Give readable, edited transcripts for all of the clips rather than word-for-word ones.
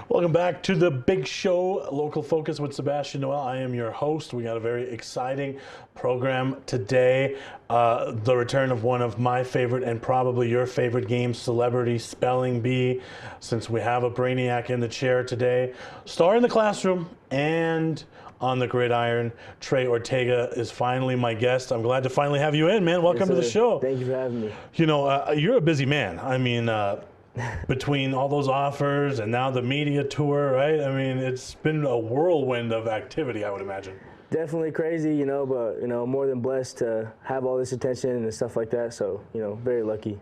Welcome back to the big show, Local Focus with Sebastian Noel. I am your host. We got a very exciting program today. The return of one of my favorite and probably your favorite games, Celebrity Spelling Bee. Since we have a brainiac in the chair today, star in the classroom and on the gridiron, Trey Ortega is finally my guest. I'm glad to finally have you in, man. Welcome to the show. Thank you for having me. You know, you're a busy man. I mean, between all those offers and now the media tour, right? I mean, it's been a whirlwind of activity, I would imagine. Definitely crazy, but, more than blessed to have all this attention and stuff like that. So, very lucky.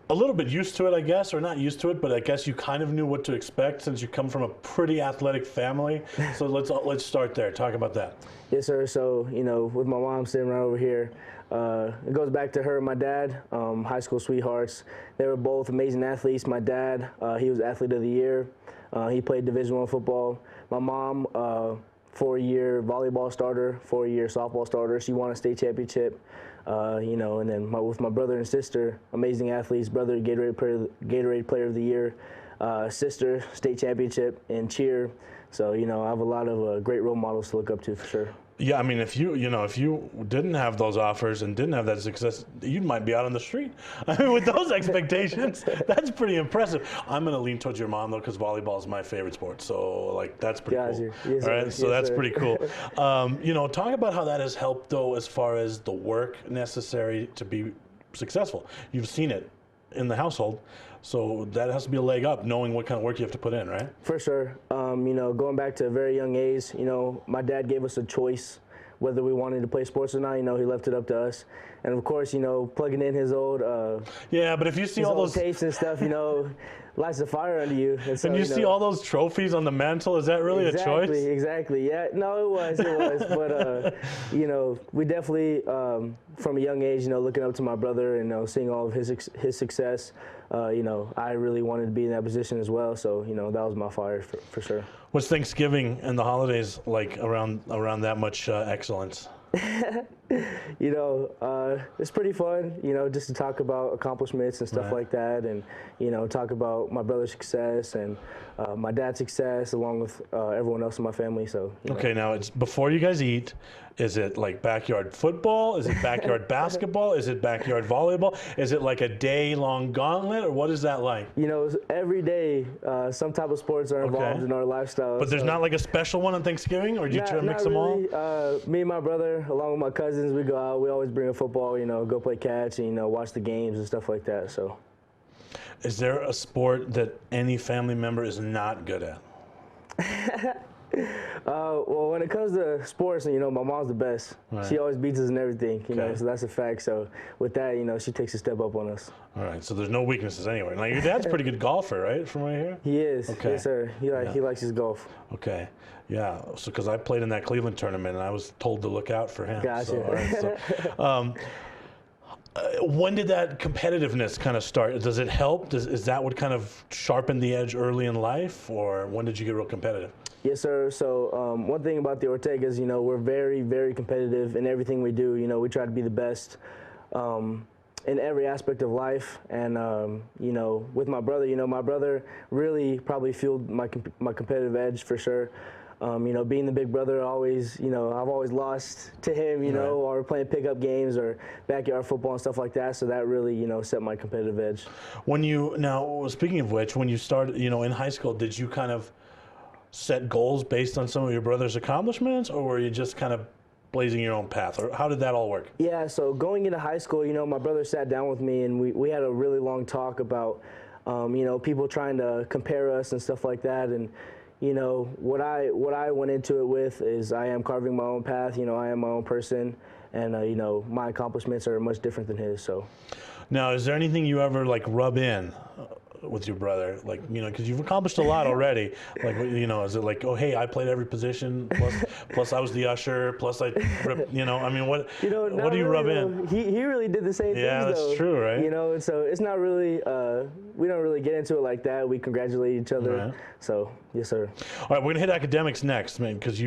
A little bit used to it, I guess, or not used to it, but I guess you kind of knew what to expect since you come from a pretty athletic family. So let's start there. Talk about that. Yes, sir. So, with my mom sitting right over here, it goes back to her and my dad, high school sweethearts. They were both amazing athletes. My dad, he was Athlete of the Year. He played Division I football. My mom, 4-year volleyball starter, 4-year softball starter. She won a state championship. And then with my brother and sister, amazing athletes. Brother, Gatorade Player of the Year. Sister, state championship in cheer. So, I have a lot of great role models to look up to for sure. Yeah, I mean, if you didn't have those offers and didn't have that success, you might be out on the street. I mean, with those expectations, that's pretty impressive. I'm going to lean towards your mom, though, because volleyball is my favorite sport. So, that's pretty cool. Yes, all right, yes, so that's sir. pretty cool. Talk about how that has helped, though, as far as the work necessary to be successful. You've seen it in the household. So that has to be a leg up, knowing what kind of work you have to put in, right? For sure. Going back to a very young age, my dad gave us a choice whether we wanted to play sports or not. He left it up to us. And of course, plugging in his old yeah, but if you see all those tapes and stuff, lights a fire under you. And, so, and you see all those trophies on the mantle, is that really a choice? Exactly. Yeah. No, it was. But we definitely from a young age, looking up to my brother and seeing all of his success. I really wanted to be in that position as well. So, that was my fire for sure. What's Thanksgiving and the holidays like around that much excellence? It's pretty fun, just to talk about accomplishments and stuff like that, and talk about my brother's success and my dad's success along with everyone else in my family. So okay, now it's before you guys eat. Is it like backyard football? Is it backyard basketball? Is it backyard volleyball? Is it like a day-long gauntlet, or what is that like? Every day some type of sports are involved in our lifestyle. But there's not like a special one on Thanksgiving, or do you try to mix them all? Me and my brother, along with my cousins, we go out. We always bring a football, go play catch, and watch the games and stuff like that. So, is there a sport that any family member is not good at? Well, when it comes to sports, my mom's the best. Right. She always beats us in everything, so that's a fact. So with that, she takes a step up on us. All right, so there's no weaknesses anywhere. Now, your dad's a pretty good golfer, right, from right here? He is. Okay. Yes, sir. He likes his golf. Okay. Yeah, so because I played in that Cleveland tournament, and I was told to look out for him. Gotcha. So, all right, when did that competitiveness kind of start? Does it help? Is that what kind of sharpened the edge early in life, or when did you get real competitive? Yes, sir. So one thing about the Ortegas, we're very, very competitive in everything we do. We try to be the best in every aspect of life. And, with my brother, my brother really probably fueled my competitive edge for sure. Being the big brother, always, I've always lost to him, right. Or playing pickup games or backyard football and stuff like that. So that really, set my competitive edge. Now, speaking of which, when you started, in high school, did you kind of set goals based on some of your brother's accomplishments, or were you just kind of blazing your own path, or how did that all work? Yeah, so going into high school, my brother sat down with me and we had a really long talk about, people trying to compare us and stuff like that. And, what I went into it with is I am carving my own path. I am my own person, and, my accomplishments are much different than his. So. Now, is there anything you ever like rub in with your brother, like, because you've accomplished a lot already, like, is it like, oh, hey, I played every position, plus I was the usher, plus I ripped, I mean, what do you rub in? He really did the same thing. Yeah, that's though, true, right? And so it's not really, we don't really get into it like that. We congratulate each other. Right. So, yes, sir. All right, we're gonna hit academics next, man, because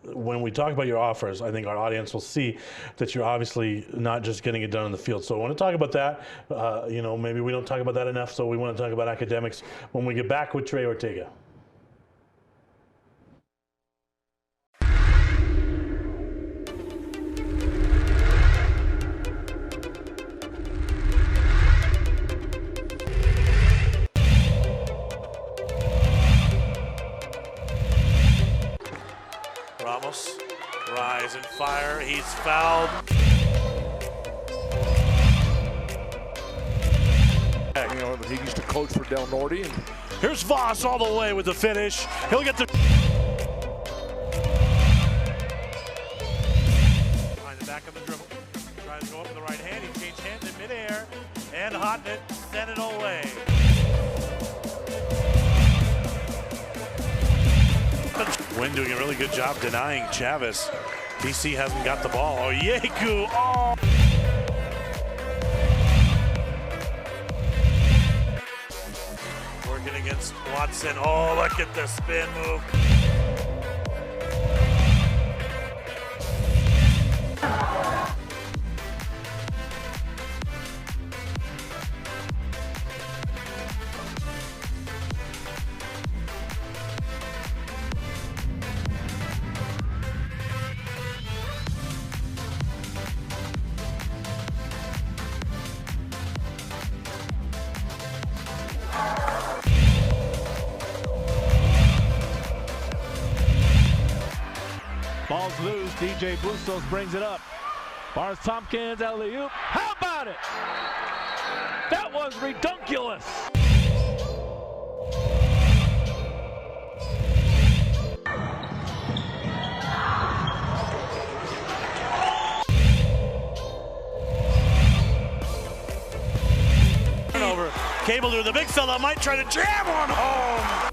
when we talk about your offers, I think our audience will see that you're obviously not just getting it done in the field. So I want to talk about that. Maybe we don't talk about that enough, so we want to talk about academics when we get back with Trey Ortega. Ramos, rise and fire. He's fouled. He used to coach for Del Norte. And here's Voss all the way with the finish. He'll get the behind the back of the dribble. Tries to go up with the right hand. He changed hands in midair and hot it, sent it away. Wynn doing a really good job denying Chavez. BC hasn't got the ball. Oh, Yeku! Oh! Working against Watson. Oh, look at the spin move. Ball's loose. DJ Bustos brings it up. Bars Tompkins, alley-oop. How about it? That was redunculous. Turnover. Cable to the big fella might try to jam one home.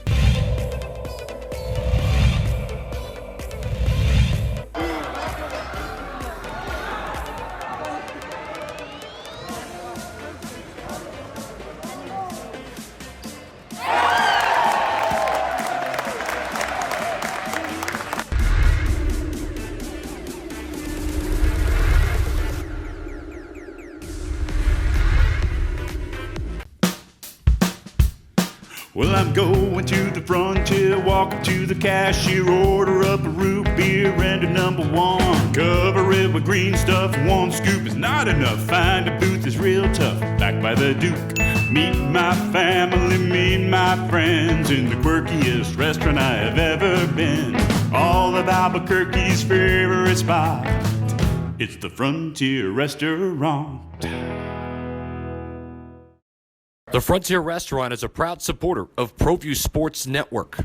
Well, I'm going to the frontier, walking to the cashier, order up a root beer and a #1. Cover it with green stuff, one scoop is not enough. Find a booth is real tough, back by the Duke. Meet my family, meet my friends in the quirkiest restaurant I have ever been. All of Albuquerque's favorite spot, it's the Frontier Restaurant. The Frontier Restaurant is a proud supporter of ProView Sports Network.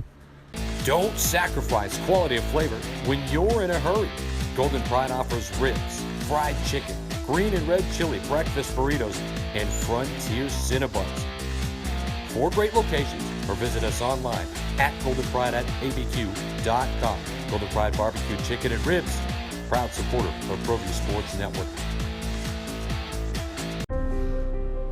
Don't sacrifice quality of flavor when you're in a hurry. Golden Pride offers ribs, fried chicken, green and red chili breakfast burritos, and Frontier Cinnabons. 4 great locations, or visit us online at goldenpride@abq.com. Golden Pride Barbecue Chicken and Ribs, proud supporter of ProView Sports Network.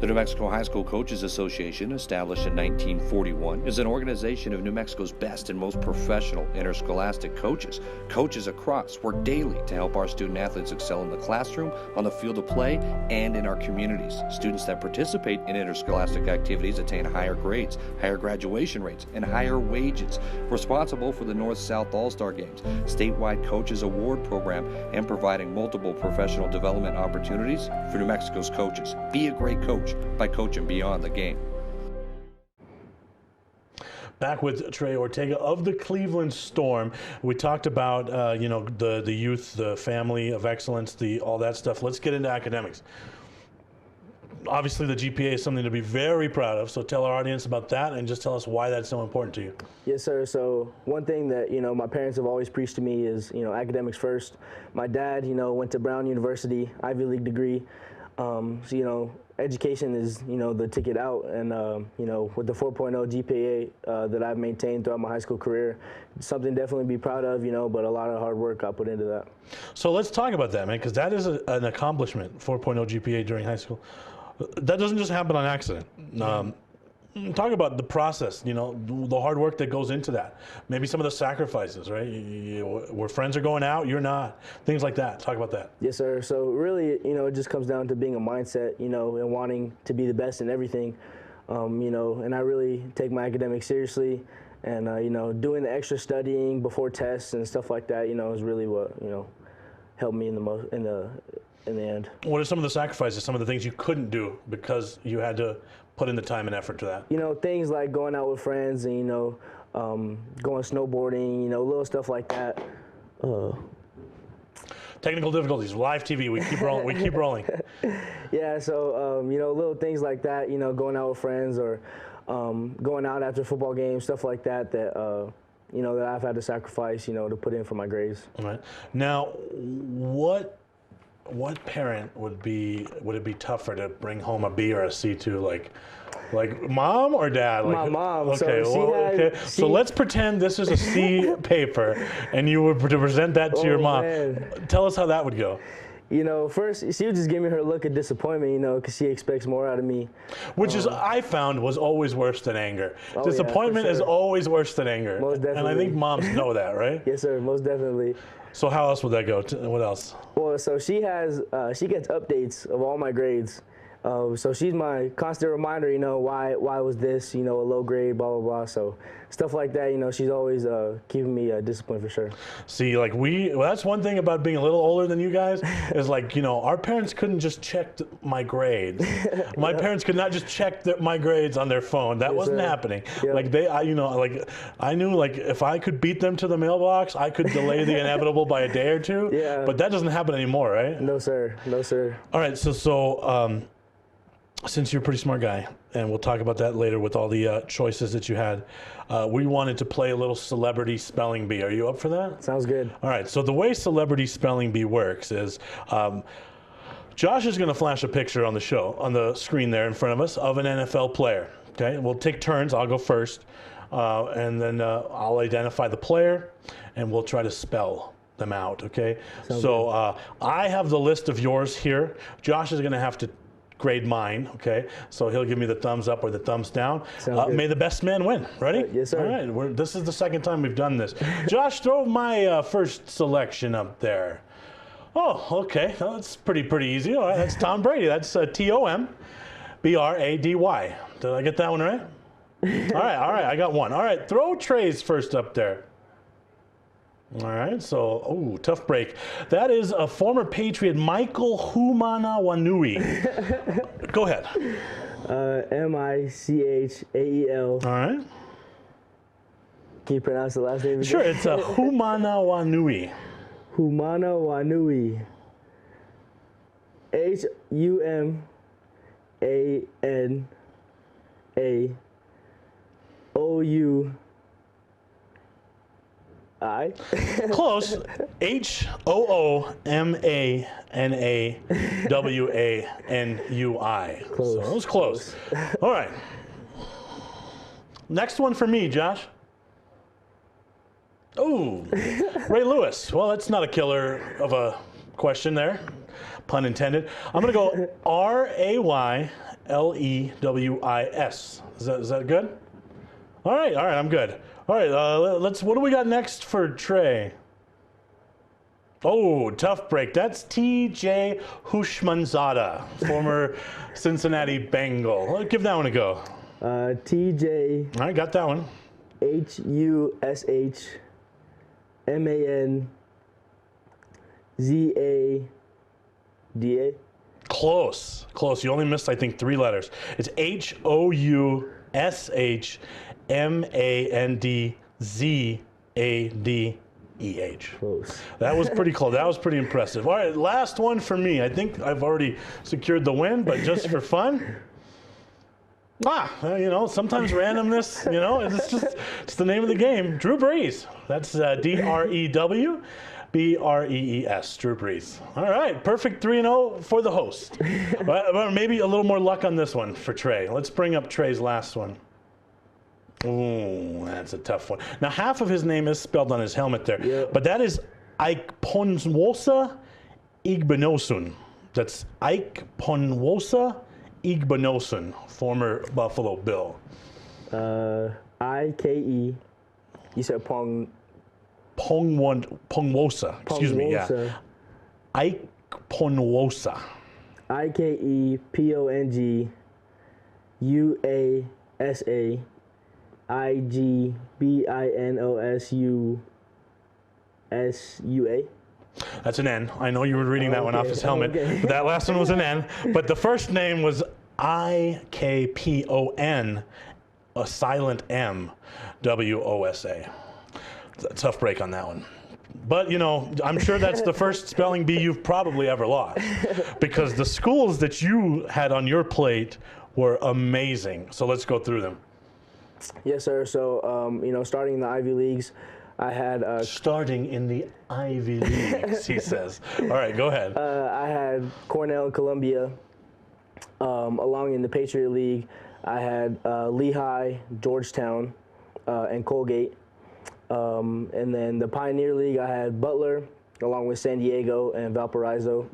The New Mexico High School Coaches Association, established in 1941, is an organization of New Mexico's best and most professional interscholastic coaches. Coaches across work daily to help our student athletes excel in the classroom, on the field of play, and in our communities. Students that participate in interscholastic activities attain higher grades, higher graduation rates, and higher wages. Responsible for the North-South All-Star Games, statewide Coaches Award Program, and providing multiple professional development opportunities for New Mexico's coaches. Be a great coach by coaching beyond the game. Back with Trey Ortega of the Cleveland Storm. We talked about the youth, the family of excellence, all that stuff. Let's get into academics. Obviously, the GPA is something to be very proud of. So tell our audience about that, and just tell us why that's so important to you. Yes, sir. So one thing that my parents have always preached to me is academics first. My dad went to Brown University, Ivy League degree. So education is the ticket out, and with the 4.0 GPA that I've maintained throughout my high school career, it's something definitely to be proud of, but a lot of hard work I put into that. So let's talk about that, man, because that is an accomplishment. 4.0 GPA during high school. That doesn't just happen on accident. Talk about the process, the hard work that goes into that. Maybe some of the sacrifices, right? Where friends are going out, you're not. Things like that. Talk about that. Yes, sir. So really, it just comes down to being a mindset, and wanting to be the best in everything. And I really take my academics seriously. And, doing the extra studying before tests and stuff like that, is really what, helped me in the end. What are some of the sacrifices, some of the things you couldn't do because you had to put in the time and effort to that? Things like going out with friends and, going snowboarding, little stuff like that. Technical difficulties, live TV, we keep rolling. Yeah, so, little things like that, going out with friends or going out after football games, stuff like that, that I've had to sacrifice, to put in for my grades. All right. Now, what parent would it be tougher to bring home a B or a C to, like mom or dad? My mom. Okay. So let's pretend this is a C paper, and you would present that to your mom. Man. Tell us how that would go. First she would just give me her look of disappointment, because she expects more out of me. Which I found was always worse than anger. Oh, Disappointment yeah, is always worse than anger. Most definitely. And I think moms know that, right? Yes, sir. Most definitely. So how else would that go? What else? Well, so she gets updates of all my grades. So she's my constant reminder, why was this, a low grade, blah, blah, blah. So stuff like that, she's always keeping me disciplined for sure. See, that's one thing about being a little older than you guys is our parents couldn't just check my grades. My parents could not just check my grades on their phone. That wasn't happening. Yep. I knew if I could beat them to the mailbox, I could delay the inevitable by a day or two. Yeah. But that doesn't happen anymore, right? No, sir. No, sir. All right. So since you're a pretty smart guy, and we'll talk about that later with all the choices that you had, we wanted to play a little celebrity spelling bee. Are you up for that? Sounds good. All right. So the way celebrity spelling bee works is Josh is going to flash a picture on the screen there in front of us of an NFL player. Okay. We'll take turns. I'll go first, and then I'll identify the player, and we'll try to spell them out. Okay. So I have the list of yours here. Josh is going to have to grade mine, okay? So he'll give me the thumbs up or the thumbs down. May the best man win. Ready? Yes, sir. All right, this is the second time we've done this. Josh, throw my first selection up there. Oh, okay, well, that's pretty easy. All right, that's Tom Brady. That's Tombrady. Did I get that one right? All right, I got one. All right, throw Trey's first up there. All right, so, tough break. That is a former Patriot, Michael Humanawanui. Go ahead. Michael. All right. Can you pronounce the last name? Sure, it's Humanawanui. Humanawanui. Humanaou. Close. Hoomanawanui. Close. So it was close. All right. Next one for me, Josh. Oh, Ray Lewis. Well, that's not a killer of a question there. Pun intended. I'm going to go Raylewis. Is that good? All right, I'm good. All right, what do we got next for Trey? Oh, tough break. That's T.J. Houshmandzadeh, former Cincinnati Bengal. I'll give that one a go. T.J. All right, got that one. Houshmandzada. Close. You only missed, I think, 3 letters. It's Houshmandzada. Mandzadeh. Close. That was pretty close. That was pretty impressive. All right, last one for me. I think I've already secured the win, but just for fun. Sometimes randomness, it's the name of the game. Drew Brees. That's DREW. BREES, Drew Brees. All right, perfect 3-0 for the host. But maybe a little more luck on this one for Trey. Let's bring up Trey's last one. Ooh, that's a tough one. Now, half of his name is spelled on his helmet there, but that is Ikponwosa Igbinosun. That's Ikponwosa Igbinosun, former Buffalo Bill. IKE. You said Pongwosa. Excuse me, yeah. Ikponwosa. IKEPONGUASA IGBINOSUSUA. That's an N. I know you were reading that one off his helmet. But that last one was an N. But the first name was IKPON, a silent M, WOSA. Tough break on that one. But, I'm sure that's the first spelling bee you've probably ever lost, because the schools that you had on your plate were amazing. So let's go through them. Yes, sir. So, starting in the Ivy Leagues, I had... starting in the Ivy Leagues, he says. All right, go ahead. I had Cornell and Columbia. Along in the Patriot League, I had Lehigh, Georgetown, and Colgate. And then the Pioneer League, I had Butler, along with San Diego and Valparaiso.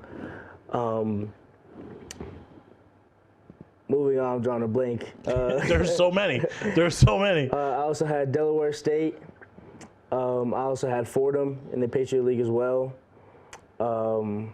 Moving on, I'm drawing a blank. There's so many. I also had Delaware State. I also had Fordham in the Patriot League as well. So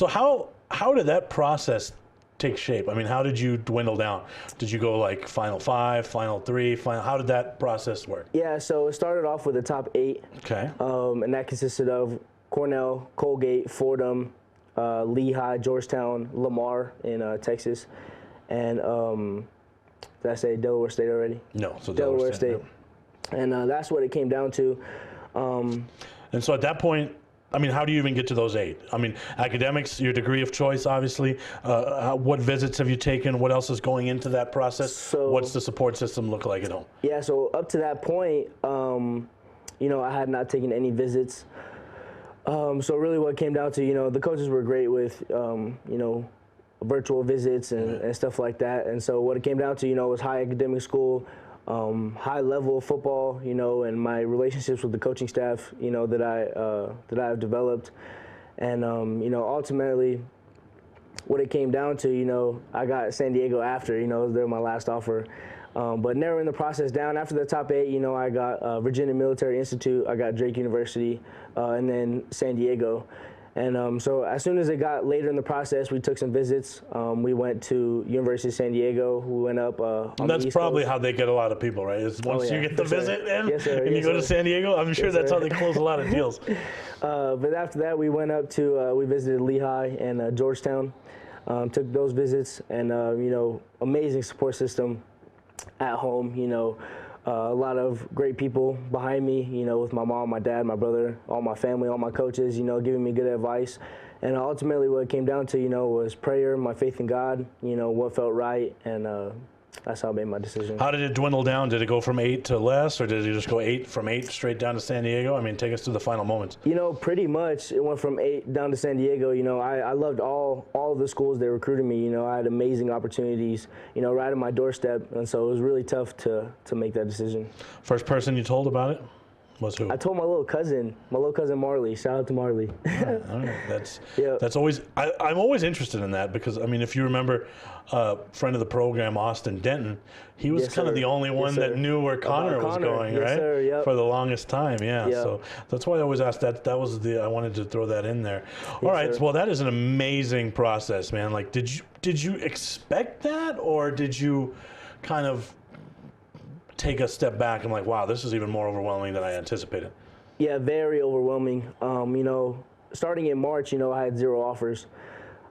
how did that process take shape? I mean, how did you dwindle down? Did you go like Final 5, Final 3, how did that process work? Yeah, so it started off with the top 8. Okay. And that consisted of Cornell, Colgate, Fordham, Lehigh, Georgetown, Lamar in Texas, and did I say Delaware State already? No, so Delaware State. Yep. And that's what it came down to. And so at that point, I mean, how do you even get to those 8? I mean, academics, your degree of choice, obviously. What visits have you taken? What else is going into that process? So, what's the support system look like at home? Yeah, so up to that point, I had not taken any visits. So really what it came down to, the coaches were great with, virtual visits and stuff like that. And so what it came down to, was high academic school, high level football, and my relationships with the coaching staff, that I've developed. And, ultimately what it came down to, I got San Diego after, they're my last offer. But narrowing the process down, after the top 8, I got Virginia Military Institute, I got Drake University, and then San Diego. And so as soon as it got later in the process, we took some visits. We went to University of San Diego. We went up on That's the East probably Coast. how they get a lot of people, right? Is once you get the visit in and you go to San Diego, I'm sure that's how they close a lot of deals. But after that, we went up to, we visited Lehigh and Georgetown, took those visits, and, amazing support system at home, a lot of great people behind me, with my mom, my dad, my brother, all my family, all my coaches, giving me good advice. And ultimately what it came down to, was prayer, my faith in God, what felt right, and that's how I made my decision. How did it dwindle down? Did it go from 8 to less, or did you just go from 8 straight down to San Diego? I mean, take us to the final moments. Pretty much it went from 8 down to San Diego. I loved all of the schools that recruited me. I had amazing opportunities, right at my doorstep, and so it was really tough to make that decision. First person you told about it was who? I told my little cousin Marley. Shout out to Marley. All right. That's always, I'm always interested in that, because, I mean, if you remember, friend of the program, Austin Denton, he was kind of the only one that knew where Connor was going, right? Sir, yep. For the longest time, yeah. Yep. So that's why I always asked that. That was I wanted to throw that in there. All right, sir. Well, that is an amazing process, man. Like, did you expect that, or did you kind of take a step back and like, wow, this is even more overwhelming than I anticipated? Yeah, very overwhelming. Starting in March, I had 0 offers.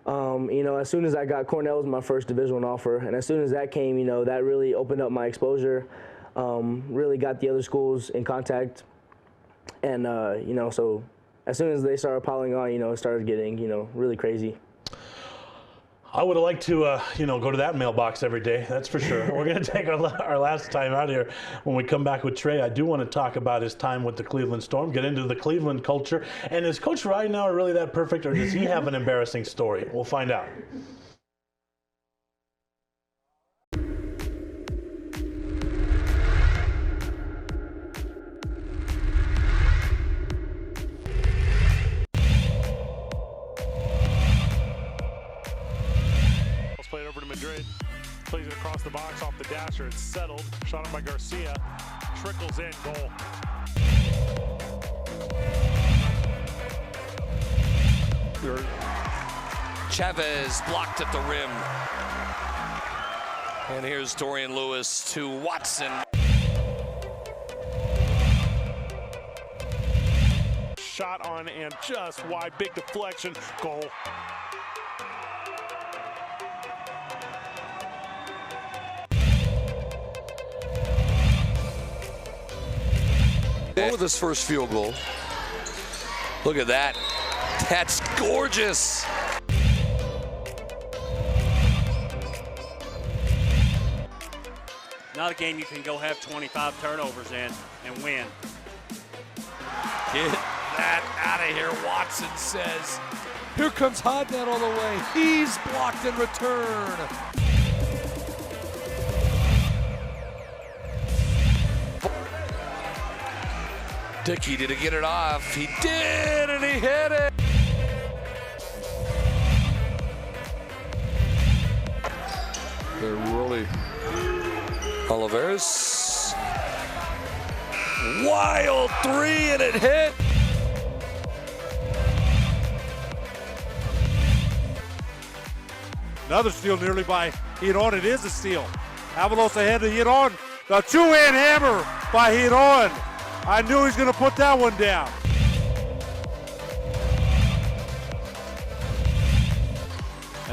As soon as I got Cornell was my first Division I offer, and as soon as that came, that really opened up my exposure. really got the other schools in contact. And, so as soon as they started piling on, it started getting, really crazy. I would have liked to, go to that mailbox every day. That's for sure. We're going to take our last time out here. When we come back with Trey, I do want to talk about his time with the Cleveland Storm, get into the Cleveland culture. And is Coach right now really that perfect, or does he have an embarrassing story? We'll find out. Played over to Madrid, plays it across the box off the dasher. It's settled. Shot up by Garcia. Trickles in. Goal. Chavez blocked at the rim. And here's Dorian Lewis to Watson. Shot on and just wide. Big deflection. Goal. With his first field goal. Look at that. That's gorgeous. Not a game you can go have 25 turnovers in and win. Get that out of here, Watson says. Here comes Hodnett all the way. He's blocked in return. Dickey, did he get it off? He did, and he hit it. They're really... Oliveras. Wild three, and it hit. Another steal nearly by Hiron. It is a steal. Avalos ahead to Hiron. The two-hand hammer by Hiron. I knew he was going to put that one down.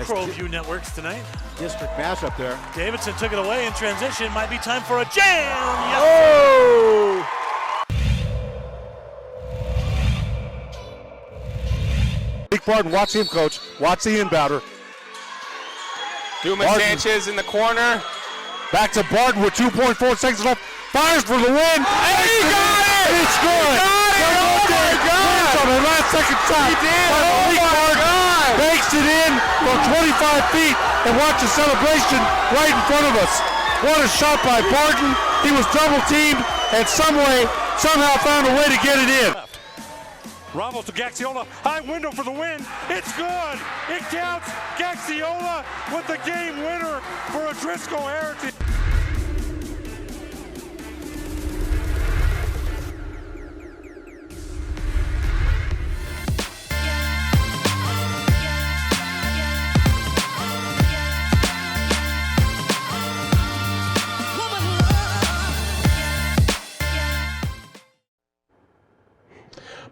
ProView Networks tonight. District matchup there. Davidson took it away in transition. Might be time for a jam. Yes. Oh! Big Barton, watch him, coach. Watch the inbounder. Dumas Sanchez in the corner. Back to Barton with 2.4 seconds left. Fires for the win. And he got it! It's good. Oh my God! On the last second shot. He did! Oh my God! Bakes it in from 25 feet and watch the celebration right in front of us. What a shot by Barton. He was double teamed and somehow found a way to get it in. Ramos to Gaxiola, high window for the win. It's good. It counts. Gaxiola with the game winner for a Driscoll Heritage.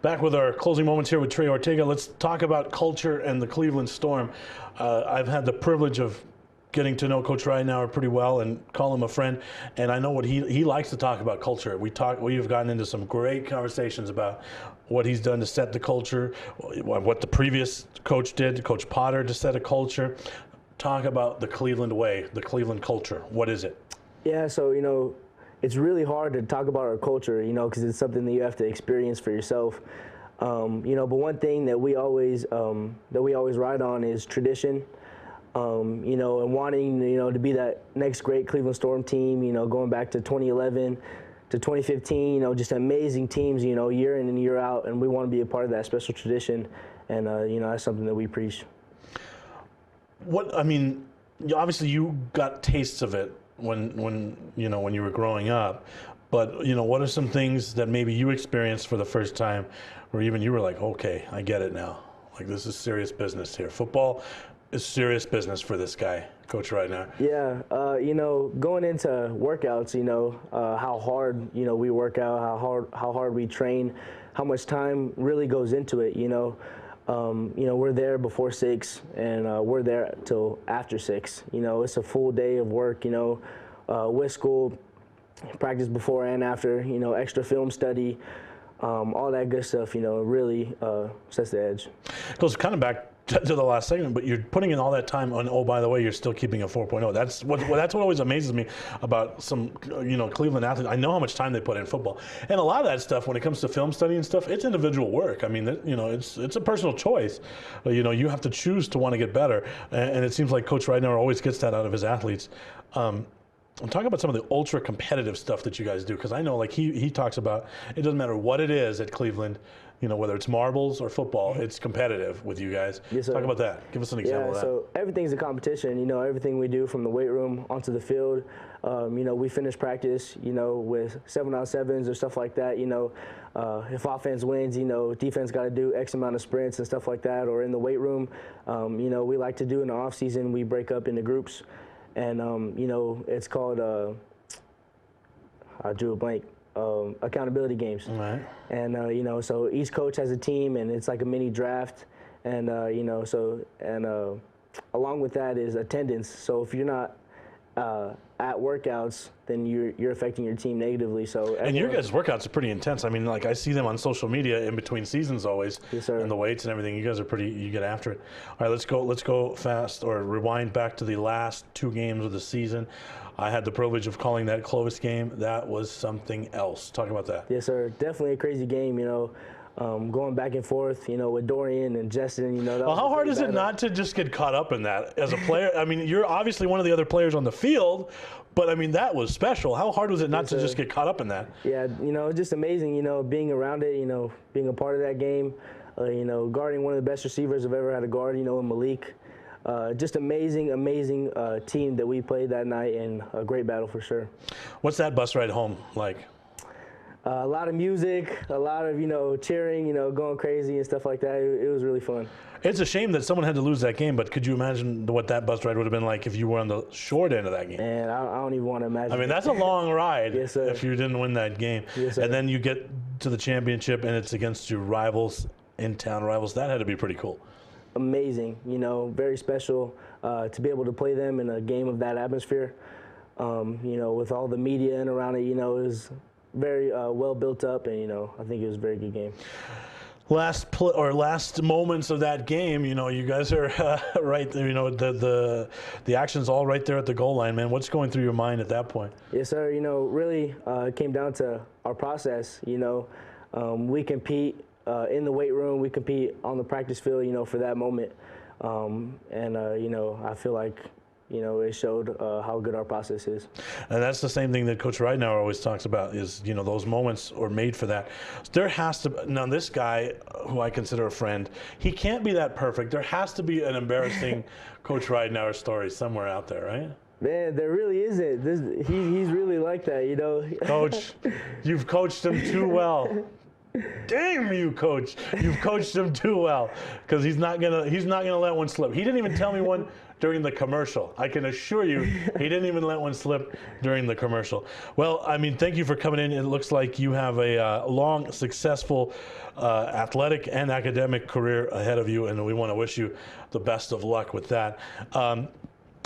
Back with our closing moments here with Trey Ortega. Let's talk about culture and the Cleveland Storm. I've had the privilege of getting to know Coach Ridenhour pretty well and call him a friend. And I know what he likes to talk about culture. We've gotten into some great conversations about what he's done to set the culture, what the previous coach did, Coach Potter, to set a culture. Talk about the Cleveland way, the Cleveland culture. What is it? Yeah, so, it's really hard to talk about our culture, because it's something that you have to experience for yourself. But one thing that we always ride on is tradition. And wanting, to be that next great Cleveland Storm team, going back to 2011 to 2015, just amazing teams, year in and year out, and we want to be a part of that special tradition, and, that's something that we preach. Obviously you got tastes of it when you were growing up, but what are some things that maybe you experienced for the first time where even you were like, okay, I get it now, like this is serious business here. Football is serious business for this guy, Coach Ridenhour. Yeah, going into workouts, how hard we work out, how hard we train, how much time really goes into it. We're there before 6 and we're there till after 6. It's a full day of work, with school, practice before and after, extra film study, all that good stuff, really sets the edge. It goes kind of back to the last segment, but you're putting in all that time on, oh, by the way, you're still keeping a 4.0. That's what always amazes me about some, Cleveland athletes. I know how much time they put in football. And a lot of that stuff, when it comes to film study and stuff, it's individual work. I mean, it's a personal choice. You have to choose to want to get better. And it seems like Coach Ridenour always gets that out of his athletes. I'm talking about some of the ultra competitive stuff that you guys do, because I know, like he talks about, it doesn't matter what it is at Cleveland, whether it's marbles or football, it's competitive with you guys. Yes, sir. Talk about that. Give us an example of that. So everything's a competition. Everything we do from the weight room onto the field. We finish practice, with 7-on-7s or stuff like that. If offense wins, defense got to do X amount of sprints and stuff like that. Or in the weight room, we like to do in the off season, we break up into groups. And, it's called, I drew a blank, accountability games. Right. And, so each coach has a team, and it's like a mini draft. And, along with that is attendance. So if you're not at workouts, then you're affecting your team negatively. So and your guys' workouts are pretty intense. I mean, like I see them on social media in between seasons always. Yes, sir. And the weights and everything. You guys are you get after it. All right, let's go fast or rewind back to the last 2 games of the season. I had the privilege of calling that Clovis game. That was something else. Talk about that. Yes, sir. Definitely a crazy game, going back and forth, with Dorian and Justin, Well, how hard is it not to just get caught up in that as a player? I mean, you're obviously one of the other players on the field, but I mean, that was special. How hard was it not to just get caught up in that? Yeah, just amazing, being around it, being a part of that game, guarding one of the best receivers I've ever had to guard, in Malik. Just amazing team that we played that night, and a great battle for sure. What's that bus ride home like? A lot of music, a lot of, cheering, going crazy and stuff like that. It was really fun. It's a shame that someone had to lose that game, but could you imagine what that bus ride would have been like if you were on the short end of that game? And I don't even want to imagine. I mean, that's a long ride. Yes, sir. If you didn't win that game. Yes, sir. And then you get to the championship, and it's against your rivals, in-town rivals. That had to be pretty cool. Amazing, very special to be able to play them in a game of that atmosphere. With all the media and around it, it was very well built up, and I think it was a very good game. Last moments of that game, you guys are right there. The action's all right there at the goal line, man. What's going through your mind at that point? Yes, sir. Really, it came down to our process. We compete in the weight room. We compete on the practice field. For that moment, I feel like. It showed how good our process is. And that's the same thing that Coach Ridenour always talks about is, those moments are made for that. There has to, now this guy, who I consider a friend, he can't be that perfect. There has to be an embarrassing Coach Ridenour story somewhere out there, right? Man, there really isn't. He's really like that, Coach, you've coached him too well. Damn you, Coach! You've coached him too well, because he's not gonna let one slip. He didn't even tell me one during the commercial. I can assure you, he didn't even let one slip during the commercial. Well, I mean, thank you for coming in. It looks like you have a long, successful athletic and academic career ahead of you, and we want to wish you the best of luck with that.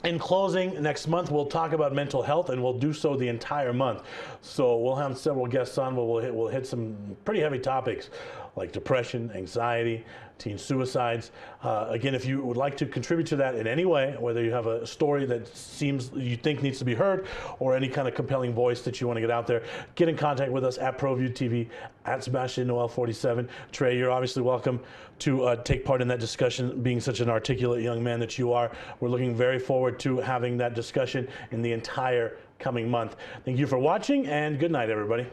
In closing, next month we'll talk about mental health, and we'll do so the entire month. So we'll have several guests on where we'll hit some pretty heavy topics like depression, anxiety, teen suicides. Again, if you would like to contribute to that in any way, whether you have a story that you think needs to be heard, or any kind of compelling voice that you want to get out there, get in contact with us at ProView TV, at Sebastian Noel 47. Trey, you're obviously welcome to take part in that discussion, being such an articulate young man that you are. We're looking very forward to having that discussion in the entire coming month. Thank you for watching, and good night, everybody.